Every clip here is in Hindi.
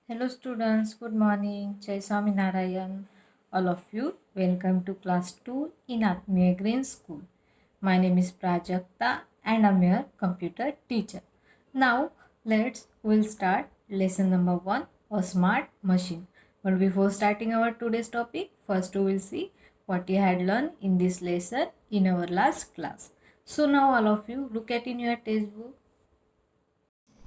Hello students, good morning. Jai Swami Narayan. All of you, welcome to class 2 in Atmiya Green School. My name is Prajakta and I'm your computer teacher. Now, we'll start lesson number 1, a smart machine. But before starting our today's topic, first we will see what you had learned in this lesson in our last class. So now all of you look at in your textbook.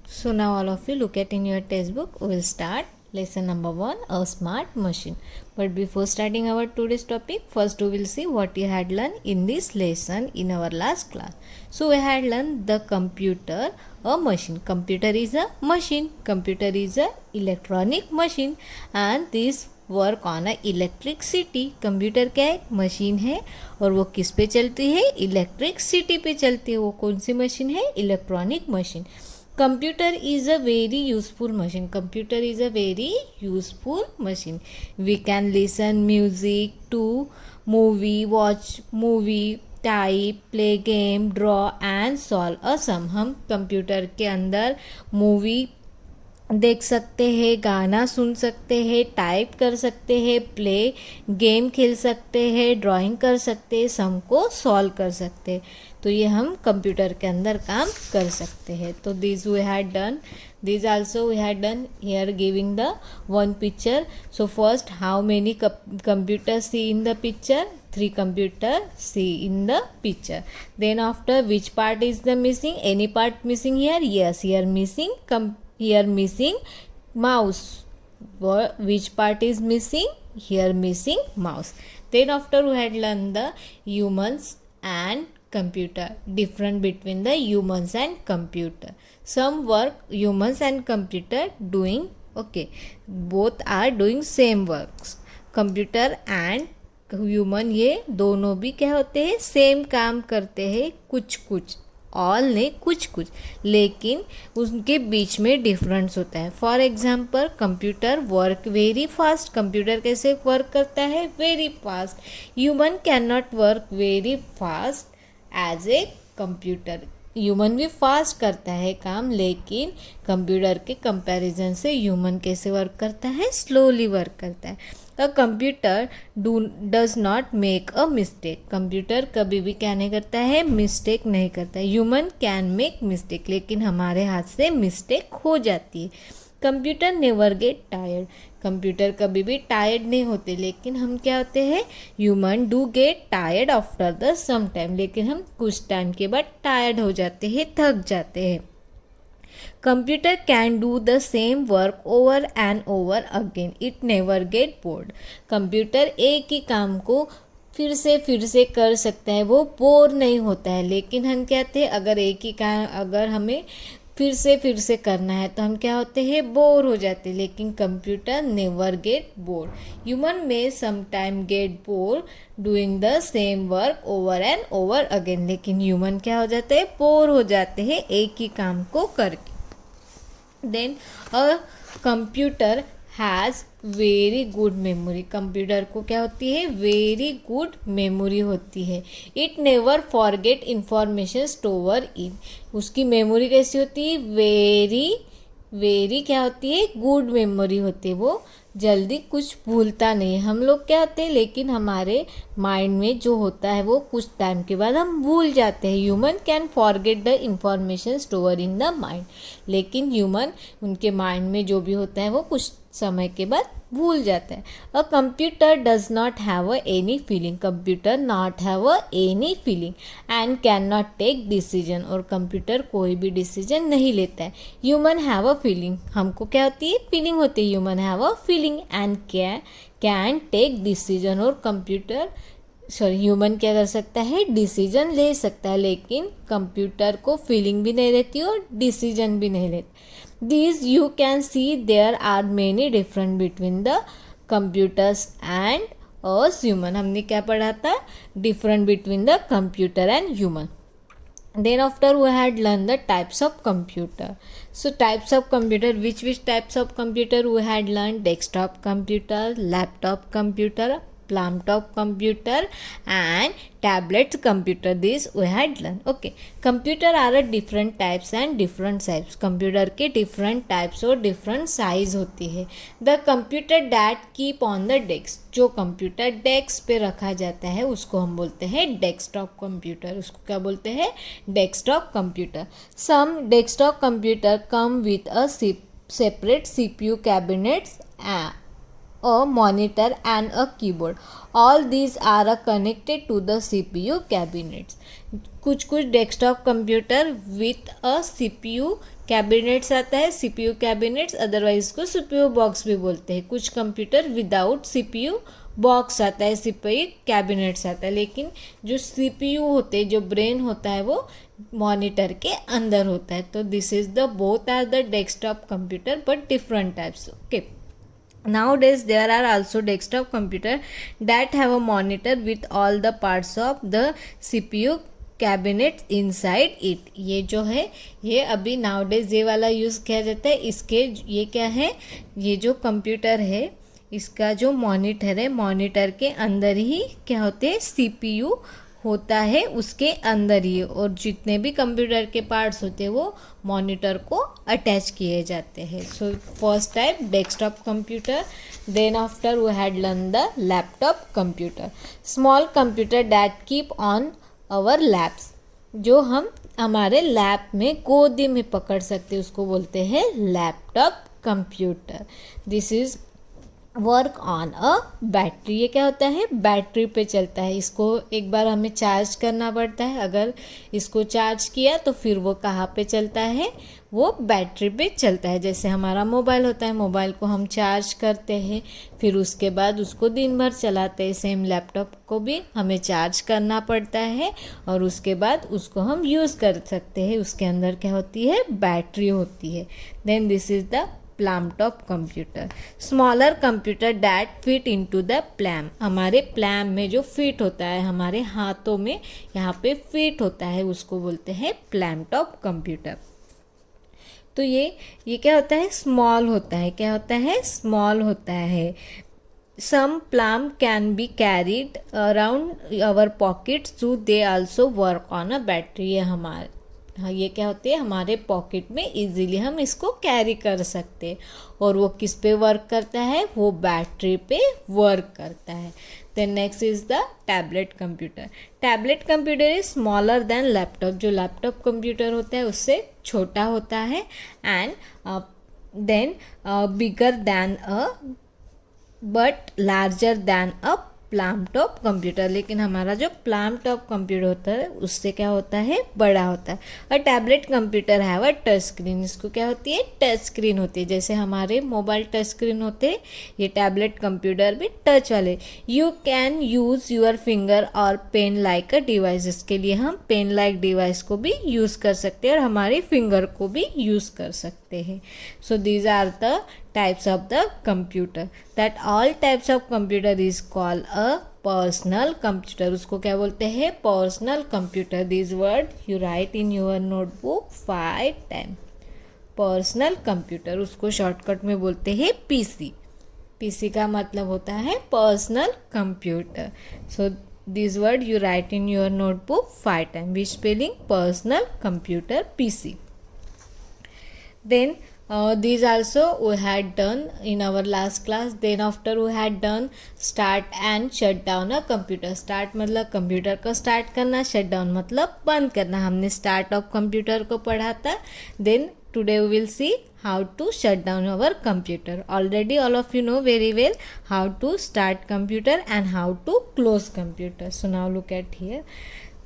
So now all of you look at in your textbook. We will start lesson number 1, a smart machine. But before starting our today's topic, first we will see what you had learned in this lesson in our last class. So we had learned the computer, a machine. Computer is a machine. Computer is a electronic machine and this work on a electricity. Computer क्या है? मशीन है और वो किस पे चलती है? इलेक्ट्रिसिटी पे चलती है. वो कौन सी मशीन है? Electronic machine. Computer is a very useful machine. Computer is a very useful machine. We can listen music to movie, watch movie, type, play game, draw and solve a sum. हम कंप्यूटर के अंदर मूवी देख सकते हैं, गाना सुन सकते हैं, टाइप कर सकते हैं, प्ले गेम खेल सकते हैं, ड्राइंग कर सकते हैं, सम को सॉल्व कर सकते हैं. तो ये हम कंप्यूटर के अंदर काम कर सकते हैं. तो this we had done. This also we had done here giving the one picture. So first how many computer see in the picture? 3 computer see in the picture. Then after, which part is the missing? Any part missing here? Yes, here missing mouse. Which part is missing? Here missing mouse. Then after, we had learned the humans and computer, different between the humans and computer. Some work humans and computer doing okay, both are doing same works. Computer and human ये दोनों भी क्या होते हैं? सेम काम करते हैं. कुछ कुछ, ऑल नहीं, कुछ कुछ, लेकिन उनके बीच में डिफरेंस होता है. For example, computer work very fast. Computer कैसे वर्क करता है? Very fast. Human can not work very fast as a computer. Human भी फास्ट करता है काम, लेकिन कंप्यूटर के कंपैरिजन से ह्यूमन कैसे वर्क करता है? स्लोली वर्क करता है. A computer does not make a mistake. Computer कभी भी क्या नहीं करता है? मिस्टेक नहीं करता है. ह्यूमन कैन मेक मिस्टेक, लेकिन हमारे हाथ से मिस्टेक हो जाती है. Computer never get tired. Computer कभी भी टायर्ड नहीं होते, लेकिन हम क्या होते हैं? Human do get tired after the some time. लेकिन हम कुछ टाइम के बाद टायर्ड हो जाते हैं, थक जाते हैं. Computer can do the same work over and over again. It never get bored. Computer एक ही काम को फिर से कर सकता है, वो बोर नहीं होता है. लेकिन हम कहते हैं अगर एक ही काम अगर हमें फिर से करना है तो हम क्या होते हैं? बोर हो जाते हैं. लेकिन computer never get bore. Human में sometime get bore doing the same work over and over again. लेकिन ह्यूमन क्या हो जाते हैं? बोर हो जाते हैं एक ही काम को करके. Then a computer has very good memory. Computer को क्या होती है? वेरी गुड मेमोरी होती है. It never forget information store in. उसकी मेमोरी कैसी होती है? वेरी क्या होती है? गुड मेमोरी होती है. वो जल्दी कुछ भूलता नहीं. हम लोग क्या होते हैं? लेकिन हमारे माइंड में जो होता है वो कुछ टाइम के बाद हम भूल जाते हैं. Human can forget the information store in the mind. लेकिन ह्यूमन उनके माइंड में जो भी होता है वो कुछ समय के बाद भूल जाता है. A computer does not have any feeling. Computer not have any feeling and can not take decision. और कंप्यूटर कोई भी डिसीजन नहीं लेता है. Human have a feeling. हमको क्या होती है? फीलिंग होती है. Human have a feeling and can take decision. और ह्यूमन क्या कर सकता है? डिसीजन ले सकता है. लेकिन कंप्यूटर को फीलिंग भी नहीं रहती और डिसीजन भी नहीं लेता. These you can see there are many different between the computers and us human. हमने क्या पढ़ा था? Different between the computer and human. Then after we had learned the types of computer. So types of computer, which types of computer we had learned? Desktop computer, laptop computer, plum top computer and tablet computer. This we had learned. Okay, computer are a different types and different size. Computer के different types और different size होती है. The computer that keep on the desk, जो कंप्यूटर डेस्क पे रखा जाता है उसको हम बोलते हैं डेस्कटॉप कंप्यूटर. उसको क्या बोलते हैं? Desktop computer. Some desktop computer come with a separate CPU cabinets, a monitor and a keyboard. All these are connected to the CPU cabinets. कुछ desktop computer with a CPU cabinets आता है, CPU कैबिनेट्स, अदरवाइज को CPU बॉक्स भी बोलते हैं. कुछ कंप्यूटर विदाउट CPU बॉक्स आता है, CPU कैबिनेट्स आता है, लेकिन जो CPU होते हैं, जो ब्रेन होता है वो मॉनिटर के अंदर होता है. तो this is the both are the desktop computer but different types. Okay, nowadays there are also desktop computer that have a monitor with all the parts of the CPU cabinet inside it. ये जो है ये अभी नाउडेज ये वाला यूज़ किया जाता है. इसके ये क्या है, ये जो कंप्यूटर है इसका जो मॉनिटर है, मॉनिटर के अंदर ही क्या होते हैं, CPU होता है उसके अंदर ही, और जितने भी कंप्यूटर के पार्ट्स होते हैं वो मॉनिटर को अटैच किए जाते हैं. So first type desktop computer. Then after we had learn the laptop computer. Small computer that keep on our laps, जो हम हमारे लैप में गोदी में पकड़ सकते हैं उसको बोलते हैं laptop computer. This is work on a battery. ये क्या होता है, बैटरी पे चलता है. इसको एक बार हमें चार्ज करना पड़ता है. अगर इसको चार्ज किया तो फिर वो कहाँ पे चलता है, वो बैटरी पे चलता है. जैसे हमारा मोबाइल होता है, मोबाइल को हम चार्ज करते हैं फिर उसके बाद उसको दिन भर चलाते हैं. सेम लैपटॉप को भी हमें चार्ज करना पड़ता है और उसके बाद उसको हम यूज़ कर सकते हैं. उसके अंदर क्या होती है, बैटरी होती है. Then this is the palm top computer. Smaller computer that fit into the palm. हमारे प्लैम में जो फिट होता है, हमारे हाथों में यहाँ पे फिट होता है, उसको बोलते हैं प्लम टॉप कंप्यूटर. तो ये क्या होता है, स्मॉल होता है. क्या होता है, स्मॉल होता है. Some palm can be carried around our pockets, so they also work on a battery. ये हमारे ये क्या होती है, हमारे पॉकेट में इजीली हम इसको कैरी कर सकते हैं. और वो किस पे वर्क करता है, वो बैटरी पे वर्क करता है. Then next is the tablet computer. Tablet computer is smaller than laptop. जो लैपटॉप कंप्यूटर होता है उससे छोटा होता है. And then bigger than a but larger than a plum top computer. लेकिन हमारा जो प्लम टॉप कंप्यूटर होता है उससे क्या होता है, बड़ा होता है. और टैबलेट कंप्यूटर है वह टच स्क्रीन. इसको क्या होती है, टच स्क्रीन होती है. जैसे हमारे मोबाइल टच स्क्रीन होते हैं, ये टैबलेट कंप्यूटर भी टच वाले. You can use your finger और पेन लाइक अ डिवाइस. इसके लिए हम पेन लाइक डिवाइस को भी यूज़ कर सकते हैं और हमारे फिंगर को भी यूज़ कर सकते हैं. So these are the types of the computer. That all types of computer is called a personal computer. उसको क्या बोलते हैं, personal computer. This word you write in your notebook 5 times. personal computer उसको शॉर्टकट में बोलते हैं PC. PC का मतलब होता है personal computer. So this word you write in your notebook 5 times. Which spelling, personal computer PC. Then these also we had done in our last class. Then after we had done start and shut down a computer. Start मतलब कंप्यूटर को स्टार्ट करना, शट डाउन मतलब बंद करना. हमने स्टार्ट ऑफ कंप्यूटर को पढ़ा था. Then today we will see how to shut down our computer. Already all of you know very well how to start computer and how to close computer. So now look at here.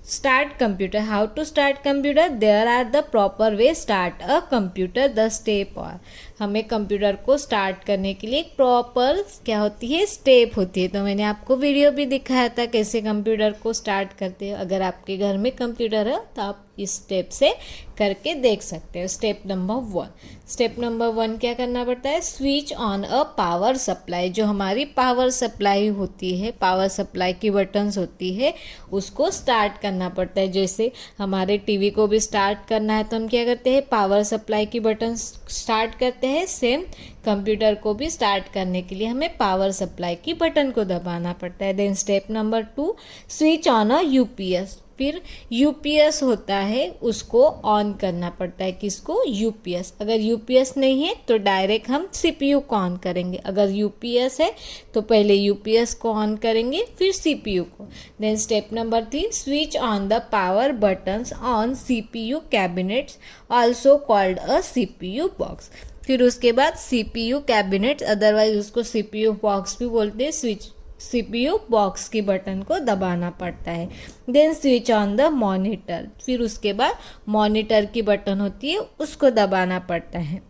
Start computer. How to start computer? There are the proper way start a computer. The step are, हमें कंप्यूटर को स्टार्ट करने के लिए एक प्रॉपर क्या होती है, स्टेप होती है. तो मैंने आपको वीडियो भी दिखाया था कैसे कंप्यूटर को स्टार्ट करते हैं. अगर आपके घर में कंप्यूटर है तो आप इस स्टेप से करके देख सकते हैं। स्टेप नंबर 1, स्टेप नंबर 1 क्या करना पड़ता है, switch on a power supply. जो हमारी पावर सप्लाई होती है, पावर सप्लाई की बटन्स होती है, उसको स्टार्ट करना पड़ता है। जैसे हमारे टीवी को भी स्टार्ट करना है तो हम क्या करते हैं, पावर सप्लाई की बटन स्टार्ट करते हैं। सेम कंप्यूटर को भी स्टार्ट करने के लिए हमें पावर सप्लाई की बटन को दबाना पड़ता है। Then step number 2, switch on a UPS. फिर यूपीएस होता है, उसको ऑन करना पड़ता है। किसको, यूपीएस। अगर यूपीएस नहीं है तो डायरेक्ट हम सीपीयू को ऑन करेंगे। अगर यूपीएस है तो पहले यूपीएस को ऑन करेंगे फिर सीपीयू को। Then step number 3, switch on the power buttons on CPU cabinets also called a CPU box. फिर उसके बाद सीपीयू कैबिनेट, अदरवाइज उसको सीपीयू बॉक्स भी बोलते हैं, स्विच सीपीयू बॉक्स की बटन को दबाना पड़ता है। Then switch on the monitor. फिर उसके बाद मॉनिटर की बटन होती है, उसको दबाना पड़ता है।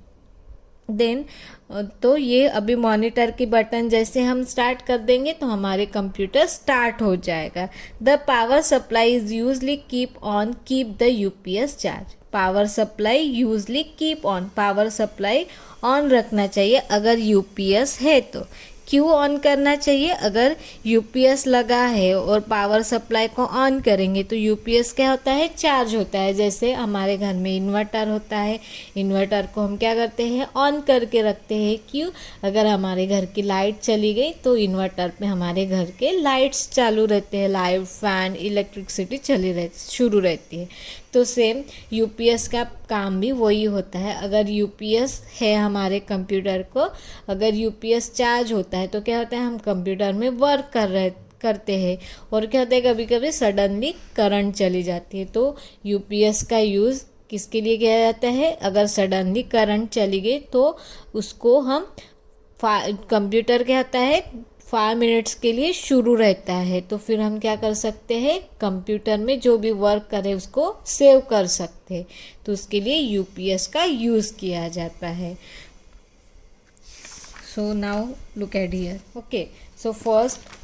देन तो ये अभी मॉनिटर की बटन जैसे हम स्टार्ट कर देंगे तो हमारे कंप्यूटर स्टार्ट हो जाएगा। The power supply is usually keep the UPS charge. Power supply usually keep on, power supply on रखना चाहिए अगर यूपीएस है तो। क्यों ऑन करना चाहिए, अगर यूपीएस लगा है और पावर सप्लाई को ऑन करेंगे तो यूपीएस क्या होता है, चार्ज होता है। जैसे हमारे घर में इन्वर्टर होता है, इन्वर्टर को हम क्या करते हैं, ऑन करके रखते हैं। क्यों, अगर हमारे घर की लाइट चली गई तो इन्वर्टर पे हमारे घर के लाइट्स चालू रहते हैं, लाइट, फैन, इलेक्ट्रिसिटी शुरू रहती है। तो सेम यूपीएस का काम भी वही होता है। अगर यूपीएस है हमारे कंप्यूटर को, अगर यूपीएस चार्ज होता है तो क्या होता है, हम कंप्यूटर में वर्क करते हैं और क्या होता है, कभी कभी सडनली करंट चली जाती है। तो यूपीएस का यूज़ किसके लिए किया जाता है, अगर सडनली करंट चली गई तो उसको हम कंप्यूटर क्या होता है 5 मिनट्स के लिए शुरू रहता है, तो फिर हम क्या कर सकते हैं, कंप्यूटर में जो भी वर्क करे उसको सेव कर सकते हैं। तो उसके लिए यूपीएस का यूज़ किया जाता है। सो now look at here. Okay, so first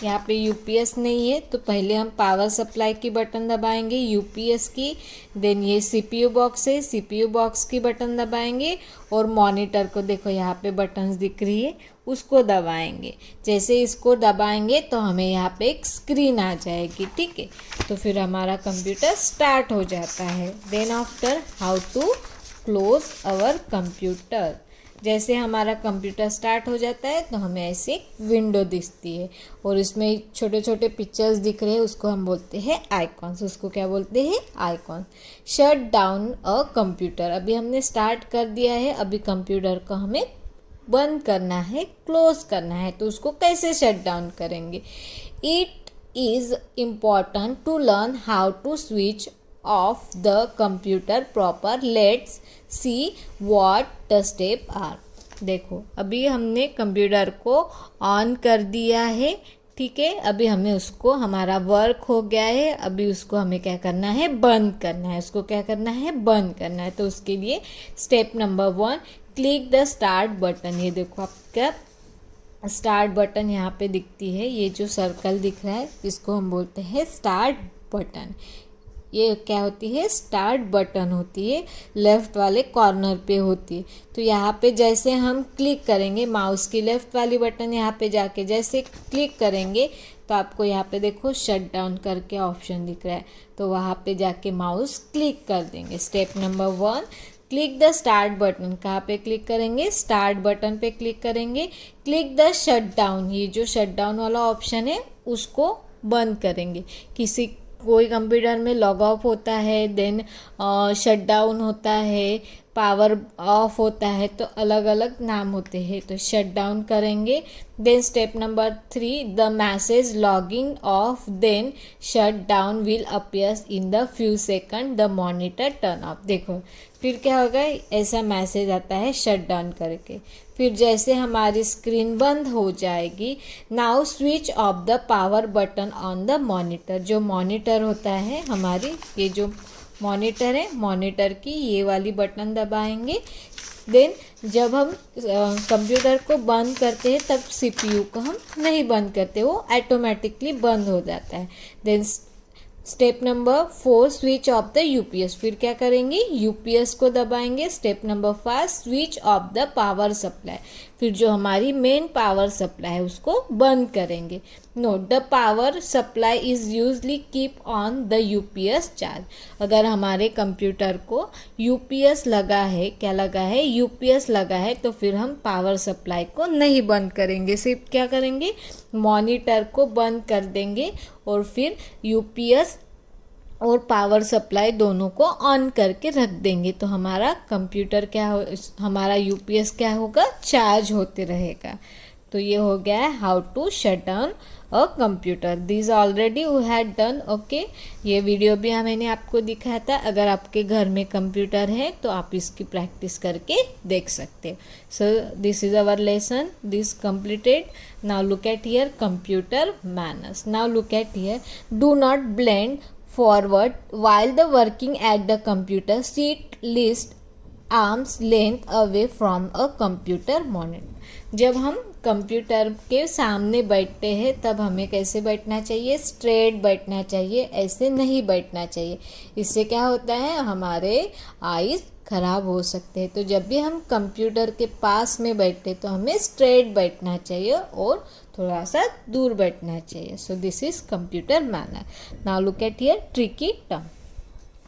यहाँ पे यूपीएस नहीं है तो पहले हम पावर सप्लाई की बटन दबाएंगे यूपीएस की। देन ये सीपीयू बॉक्स है, सीपीयू बॉक्स की बटन दबाएंगे और मॉनिटर को देखो यहाँ पे बटन्स दिख रही है, उसको दबाएंगे। जैसे इसको दबाएंगे तो हमें यहाँ पे एक स्क्रीन आ जाएगी, ठीक है। तो फिर हमारा कंप्यूटर स्टार्ट हो जाता है। Then after how to close our computer. जैसे हमारा कंप्यूटर स्टार्ट हो जाता है तो हमें ऐसे विंडो दिखती है और इसमें छोटे छोटे पिक्चर्स दिख रहे हैं, उसको हम बोलते हैं आइकॉन्स। उसको क्या बोलते हैं, icon. Shut down a computer. अभी हमने स्टार्ट कर दिया है, अभी कंप्यूटर को हमें बंद करना है, क्लोज करना है। तो उसको कैसे शट डाउन करेंगे। It is important to learn how to switch off the computer proper. Let's see what the step are. देखो अभी हमने कंप्यूटर को ऑन कर दिया है, ठीक है। अभी हमें उसको, हमारा वर्क हो गया है, अभी उसको हमें क्या करना है, बंद करना है। उसको क्या करना है, बंद करना है। तो उसके लिए step number 1, click the start button. ये देखो आपका स्टार्ट बटन यहाँ पे दिखती है, ये जो सर्कल दिख रहा है इसको हम बोलते हैं स्टार्ट बटन। ये क्या होती है, स्टार्ट बटन होती है, लेफ़्ट वाले कॉर्नर पे होती है। तो यहाँ पे जैसे हम क्लिक करेंगे, माउस की लेफ़्ट वाली बटन यहाँ पे जाके जैसे क्लिक करेंगे तो आपको यहाँ पे देखो शट डाउन करके ऑप्शन दिख रहा है, तो वहाँ पे जाके माउस क्लिक कर देंगे। Step number 1, click the start button. कहाँ पे क्लिक करेंगे, स्टार्ट बटन पे क्लिक करेंगे। क्लिक द शट डाउन, ये जो शट डाउन वाला ऑप्शन है उसको बंद करेंगे। कोई कंप्यूटर में लॉग ऑफ होता है, देन शट डाउन होता है, पावर ऑफ होता है, तो अलग अलग नाम होते हैं। तो शट डाउन करेंगे। Then step number 3, the message logging off then shut down will appears in the few second, the monitor turn off. देखो फिर क्या होगा, ऐसा मैसेज आता है शट डाउन करके। फिर जैसे हमारी स्क्रीन बंद हो जाएगी, now switch off the power button on the monitor. जो मॉनिटर होता है हमारी, ये जो मॉनिटर है, मॉनिटर की ये वाली बटन दबाएंगे। देन जब हम कंप्यूटर को बंद करते हैं तब सीपीयू को हम नहीं बंद करते, वो ऑटोमेटिकली बंद हो जाता है। Then step number 4 switch off the UPS, फिर क्या करेंगे, यूपीएस को दबाएंगे। Step number 5 switch off the power supply, फिर जो हमारी मेन पावर सप्लाई है उसको बंद करेंगे। Note the power supply is usually keep on the UPS charge, अगर हमारे कंप्यूटर को यूपीएस लगा है, क्या लगा है, यूपीएस लगा है, तो फिर हम पावर सप्लाई को नहीं बंद करेंगे, सिर्फ क्या करेंगे, मॉनिटर को बंद कर देंगे और फिर यूपीएस और पावर सप्लाई दोनों को ऑन करके रख देंगे। तो हमारा कंप्यूटर क्या हो, हमारा यूपीएस क्या होगा, चार्ज होते रहेगा। तो ये हो गया है how to shut down a computer. This already we had done, okay. ये वीडियो भी मैंने आपको दिखाया था। अगर आपके घर में कंप्यूटर है तो आप इसकी प्रैक्टिस करके देख सकते हो। सो this is our lesson, this completed. Now look at here computer manners. Now look at here, do not blend forward while the working at the computer. Sit least arms length away from a computer monitor. जब हम कंप्यूटर के सामने बैठते हैं तब हमें कैसे बैठना चाहिए, स्ट्रेट बैठना चाहिए, ऐसे नहीं बैठना चाहिए। इससे क्या होता है, हमारे आईज खराब हो सकते हैं। तो जब भी हम कंप्यूटर के पास में बैठते तो हमें स्ट्रेट बैठना चाहिए और थोड़ा सा दूर बैठना चाहिए। सो this is computer manner. Now look at here tricky term.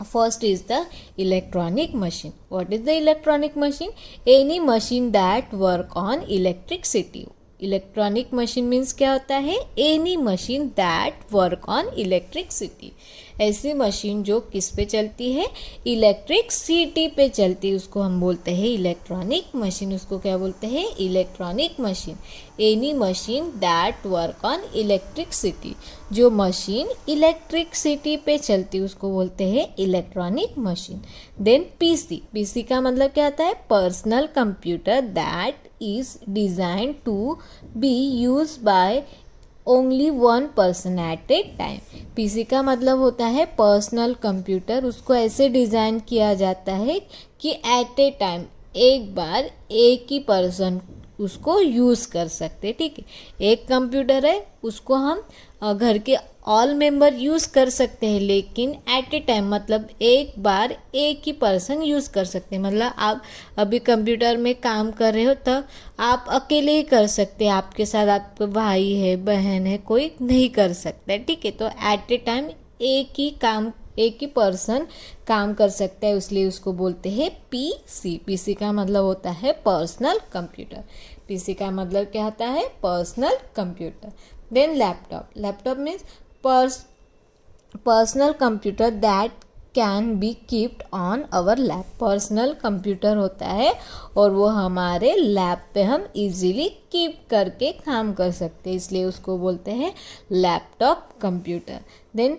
First is the electronic machine. What is the electronic machine? Any machine that work on electricity. Electronic machine means क्या होता है, any machine that work on electricity, ऐसी मशीन जो किस पे चलती है, इलेक्ट्रिसिटी पे चलती है, उसको हम बोलते हैं इलेक्ट्रॉनिक मशीन। उसको क्या बोलते हैं, electronic machine. Any machine that work on electricity, जो मशीन इलेक्ट्रिसिटी पे चलती है उसको बोलते हैं electronic machine. Then PC, PC का मतलब क्या होता है, personal computer that is designed to be used by only one person at a time. PC का मतलब होता है पर्सनल कंप्यूटर, उसको ऐसे डिज़ाइन किया जाता है कि एट ए टाइम, एक बार एक ही पर्सन उसको यूज़ कर सकते, ठीक है। एक कंप्यूटर है, उसको हम घर के ऑल मेंबर यूज़ कर सकते हैं, लेकिन एट ए टाइम मतलब एक बार एक ही पर्सन यूज़ कर सकते हैं। मतलब आप अभी कंप्यूटर में काम कर रहे हो तो आप अकेले ही कर सकते हैं, आपके साथ आपका भाई है, बहन है, कोई नहीं कर सकता है, ठीक है। तो एट ए टाइम एक ही पर्सन काम कर सकता है, इसलिए उसको बोलते हैं पीसी। पीसी का मतलब होता है पर्सनल कंप्यूटर। पीसी का मतलब क्या होता है, personal computer. Then laptop, laptop means personal computer that can be keeped on our lap. Personal computer होता है और वो हमारे लैप पे हम इजीली कीप करके काम कर सकते हैं, इसलिए उसको बोलते हैं laptop computer. Then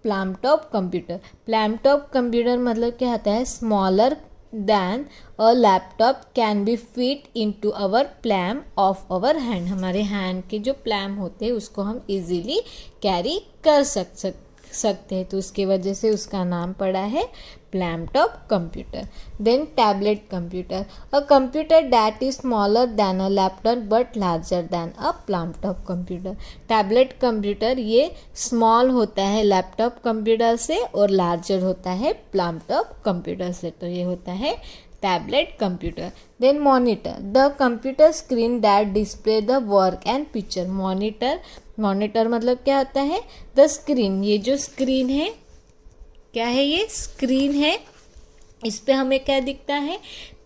palmtop computer, palmtop computer मतलब क्या होता है, smaller than a laptop can be fit into our palm of our hand. हमारे हैंड के जो प्लैम होते हैं उसको हम इजीली कैरी कर सकते हैं, तो उसकी वजह से उसका नाम पड़ा है palmtop computer. Then tablet computer, a computer that is smaller than a laptop but larger than a palmtop computer. Tablet computer ये स्मॉल होता है लैपटॉप कंप्यूटर से और लार्जर होता है प्लैमटॉप कंप्यूटर से, तो ये होता है tablet computer. Then monitor, the computer screen that display the work and picture. Monitor मतलब क्या होता है, द स्क्रीन, ये जो स्क्रीन है क्या है, ये स्क्रीन है, इस पे हमें क्या दिखता है,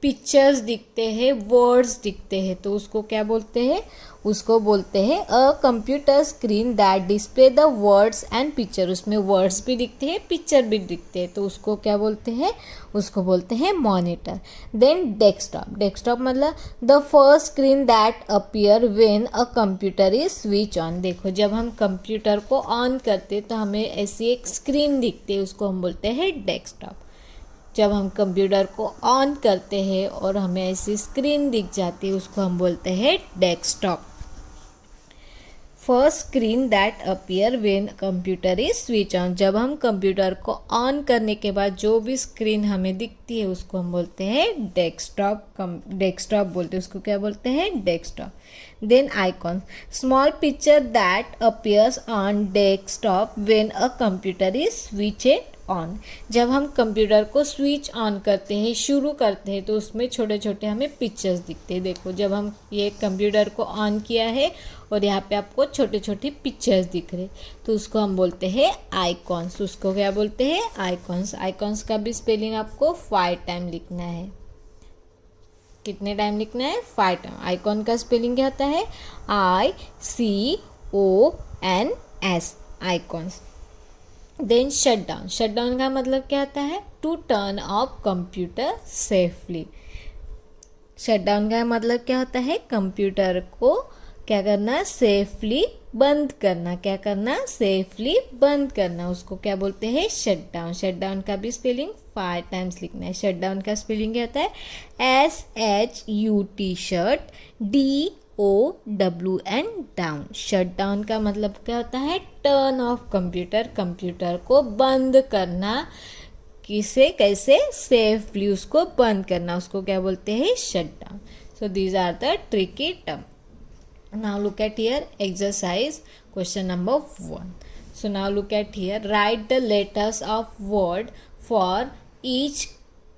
पिक्चर्स दिखते हैं, वर्ड्स दिखते हैं, तो उसको क्या बोलते हैं, उसको बोलते हैं a computer screen that display the words and picture. उसमें वर्ड्स भी दिखते हैं, पिक्चर भी दिखते हैं, तो उसको क्या बोलते हैं, उसको बोलते हैं मॉनिटर। देन डेस्कटॉप, डेस्कटॉप मतलब the first screen that appear when a computer is switch on. देखो जब हम कंप्यूटर को ऑन करते तो हमें ऐसी एक स्क्रीन दिखती है, उसको हम बोलते हैं डेस्कटॉप। जब हम कंप्यूटर को ऑन करते हैं और हमें ऐसी स्क्रीन दिख जाती है उसको हम बोलते हैं desktop. First screen that appear when computer is switch on. जब हम कंप्यूटर को ऑन करने के बाद जो भी स्क्रीन हमें दिखती है उसको हम बोलते हैं डेस्कटॉप। डेस्कटॉप बोलते हैं उसको, क्या बोलते हैं? Desktop. Then icon, small picture that appears on desktop when a computer is switched on. जब हम कंप्यूटर को स्विच ऑन करते हैं, शुरू करते हैं, तो उसमें छोटे छोटे हमें पिक्चर्स दिखते हैं। देखो, जब हम ये कंप्यूटर को ऑन किया है और यहाँ पे आपको छोटे छोटे पिक्चर्स दिख रहे, तो उसको हम बोलते हैं आइकॉन्स। उसको क्या बोलते हैं? आइकॉन्स। आइकॉन्स का भी स्पेलिंग आपको 5 टाइम लिखना है। कितने टाइम लिखना है? 5 टाइम। आइकॉन का स्पेलिंग क्या होता है? ICONS, icons. Then shut down. Shut down का मतलब क्या होता है? To turn off computer safely. Shut down का मतलब क्या होता है? कंप्यूटर को क्या करना? सेफली बंद करना। क्या करना? सेफली बंद करना। उसको क्या बोलते हैं? Shut down. शट डाउन का भी स्पेलिंग 5 टाइम्स लिखना है। शट डाउन का स्पेलिंग क्या होता है? SHUT, shut, DOWN, down. Shut down का मतलब क्या होता है? टर्न ऑफ कंप्यूटर, कंप्यूटर को बंद करना। किसे? कैसे? सेफली उसको बंद करना। उसको क्या बोलते हैं? Shut down. So these are the tricky term. Now look at here, exercise question number 1. So now look at here, write the letters of word for each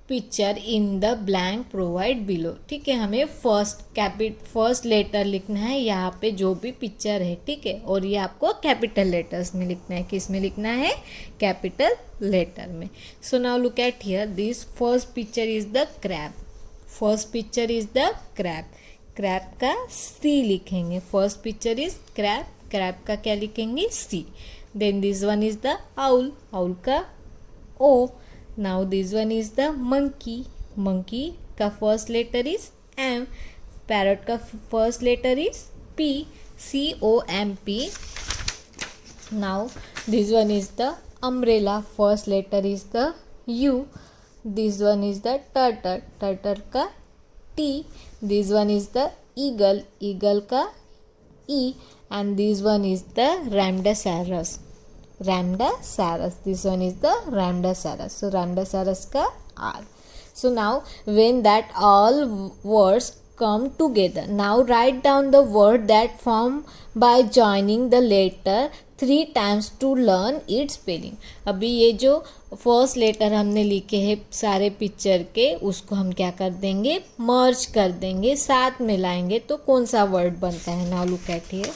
picture in the blank provide below. ठीक है, हमें फर्स्ट लेटर लिखना है यहाँ पे जो भी पिक्चर है, ठीक है, और ये आपको कैपिटल लेटर्स में लिखना है। किस में लिखना है? कैपिटल लेटर में. So now look at here, this first picture is the crab. First picture is the crab. Crab का सी लिखेंगे. First picture is crab. Crab का क्या लिखेंगे? C. Then this one is the owl. Owl का O. Now this one is the monkey. Monkey का first letter is M. Parrot का first letter is P. COMP. Now this one is the umbrella. First letter is the U. This one is the turtle. Turtle का T. This one is the eagle. Eagle का E. And this one is the Rhamnosaurus. Rhamnosaurus. This one is the Rhamnosaurus. So Rhamnosaurus का R. So now when that all words come together, now write down the word that form by joining the letter 3 times to learn its spelling. अभी ये जो फर्स्ट लेटर हमने लिखे हैं सारे पिक्चर के, उसको हम क्या कर देंगे? मर्ज कर देंगे, साथ में लाएंगे, तो कौन सा वर्ड बनता है? Now look at here,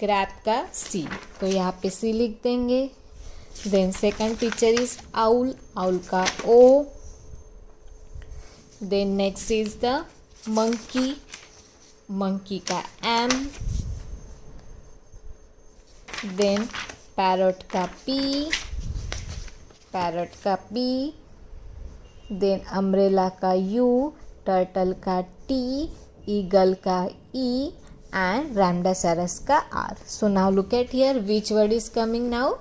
crab का सी, तो यहाँ पे सी लिख देंगे. Then second picture is owl. Owl का O. Then next is the monkey. Monkey का एम. देन पैरट का पी. पैरट का पी. देन अम्ब्रेला का यू. टर्टल का टी. ईगल का ई. एंड रैम्डासारस का R. So now look at here, which word is coming now?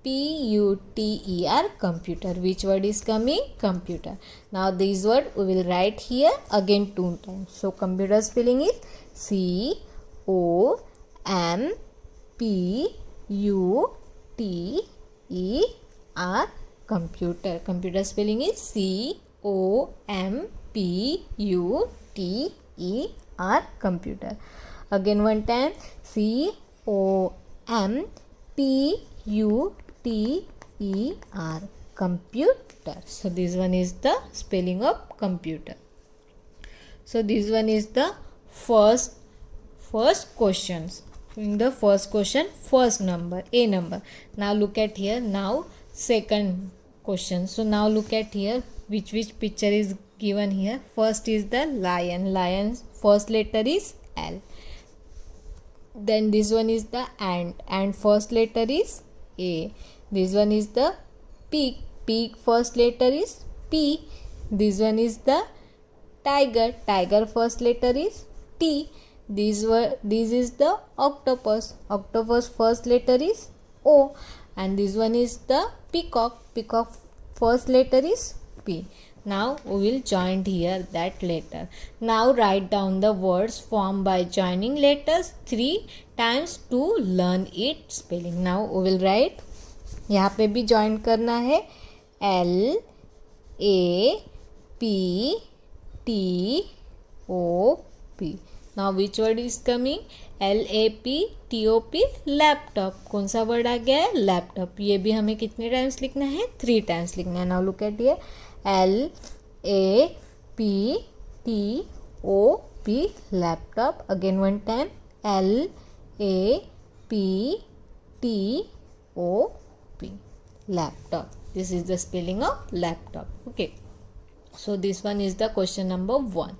COMPUTER, computer. Which word is coming? Computer. Now this word we will write here again 2 times. So computer spelling is COMPUTER, computer. Computer spelling is COMPUTER, computer. Again one time, COMPUTER, computer. So this one is the spelling of computer. So this one is the first questions. In the first question, first number, A number. Now look at here. Now second question. So now look at here, which picture is given here. First is the lion. Lion's first letter is L. Then this one is the ant. Ant first letter is A. This one is the pig. Pig first letter is P. This one is the tiger. Tiger first letter is T. This is the octopus. Octopus first letter is O. And this one is the peacock. Peacock first letter is P. Now we will join here that letter. Now write down the words formed by joining letters 3 times to learn its spelling. Now we will write, यहाँ पे भी join करना है, LAPTOP. Now which word is coming? LAPTOP, laptop. कौन सा वर्ड आ गया है? लैपटॉप. ये भी हमें कितने टाइम्स लिखना है? 3 टाइम्स लिखना है. Now look at here, LAPTOP, laptop. Again one time, LAPTOP, laptop. This is the spelling of laptop. Okay, so this one is the question number 1.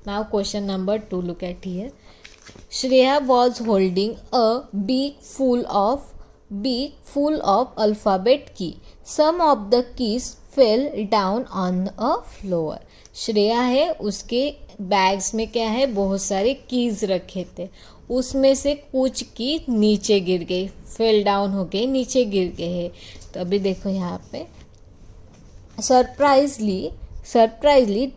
Now question number 2, look at here. Shreya was holding a beak full of alphabet key. Some of the keys fell down on a floor. Shreya है, उसके बैग्स में क्या है? बहुत सारे कीज रखे थे. उसमें से कुछ की नीचे गिर गई, फेल डाउन हो गई, नीचे गिर गए हैं. तो अभी देखो यहाँ पे, सरप्राइजली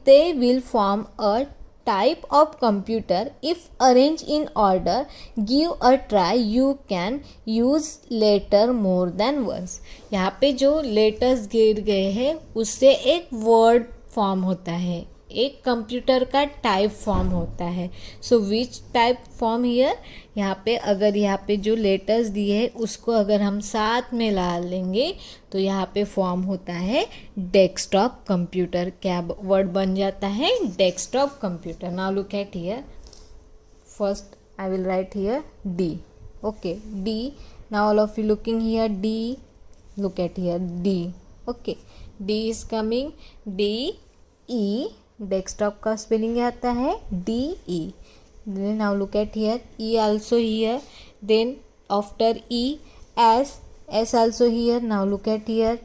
they will form a type of computer if arranged in order. Give a try, you can use letter more than once. यहाँ पे जो लेटर्स गिर गए हैं उससे एक वर्ड फॉर्म होता है, एक कंप्यूटर का टाइप फॉर्म होता है. सो विच टाइप फॉर्म हियर? यहाँ पे अगर यहाँ पे जो लेटर्स दिए है उसको अगर हम साथ में ला लेंगे तो यहाँ पे फॉर्म होता है डेस्कटॉप कंप्यूटर. क्या वर्ड बन जाता है? Desktop computer. Now look at here, first I will write here D. Okay, D. Now all of you looking here D, look at here D. Okay, D is coming, D E. Desktop का स्पेलिंग आता है DE. Then now look at here, E also here. Then after E, S also here. Now look at here,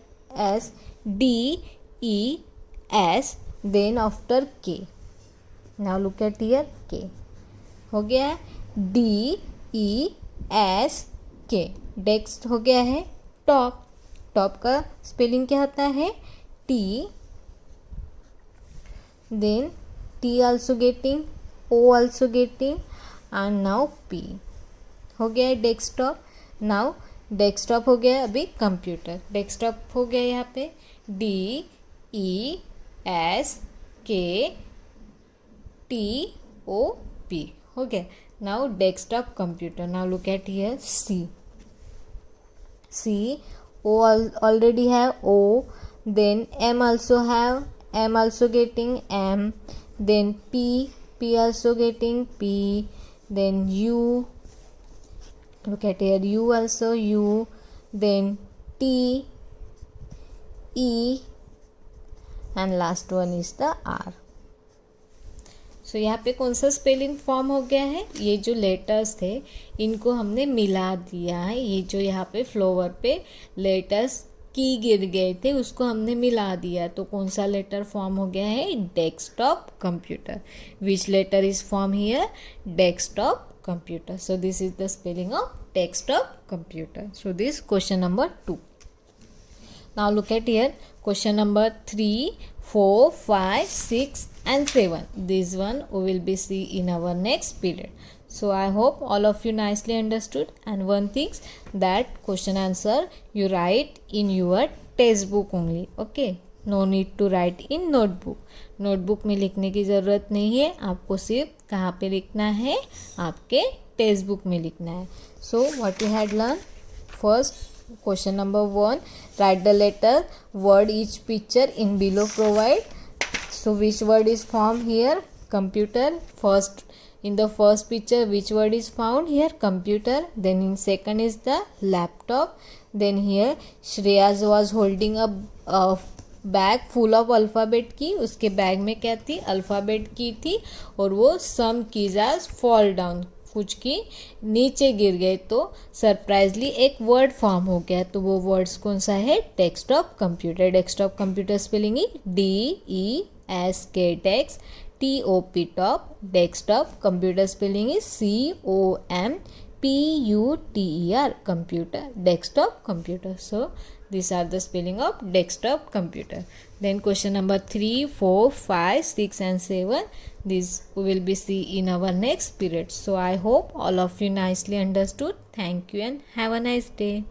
S, D, E, S. Then after K. Now look at here, K. हो गया है D, E, S, K. Desk हो गया है टॉप. टॉप का स्पेलिंग क्या होता है? T. Then T also getting, O also getting, and now P. हो गया है डेस्कटॉप. नाउ डेस्कटॉप हो गया, अभी कंप्यूटर. डेस्कटॉप हो गया यहाँ पे DESKTOP हो गया. Now desktop computer. Now look at here C. O already have O. Then M also have, M also getting M. Then P also getting P. Then U, look at here, U also U. Then T, E, and last one is the R. सो यहाँ पे कौन सा स्पेलिंग फॉर्म हो गया है? ये जो लेटर्स थे इनको हमने मिला दिया है. ये जो यहाँ पे फ्लोवर पे लेटर्स की गिर गए थे उसको हमने मिला दिया, तो कौन सा लेटर फॉर्म हो गया है? Desktop computer. Which letter is form here? Desktop computer. So this is the spelling of desktop computer. So this question number 2. Now look at here, question number 3, 4, 5, 6 and 7. This one we will be see in our next period. So I hope all of you nicely understood. And one thing, that question answer you write in your textbook only. Okay, no need to write in notebook. Notebook में लिखने की ज़रूरत नहीं है, आपको सिर्फ कहाँ पे लिखना है? आपके टेक्स्ट बुक में लिखना है. So what you had learn? First question number 1, write the letter word each picture in below provide. So which word is formed here? Computer. First, in the first picture which word is found here? Computer. Then in second is the laptop. Then here Shreya was holding a bag full of alphabet की. उसके बैग में क्या थी? अल्फ़ाबेट की थी. और वो सम कीज आज फॉल डाउन, कुछ की नीचे गिर गए, तो सरप्राइजली एक वर्ड फॉर्म हो गया. तो वो वर्ड्स कौन सा है? Desktop computer. Desktop computer spelling DESK desk, TOP top. Desktop computer spelling COMPUTER computer. Desktop computer. So These are the spelling of desktop computer. Then question number 3, 4, 5, 6 and 7. These we will be see in our next period. So I hope all of you nicely understood. Thank you and have a nice day.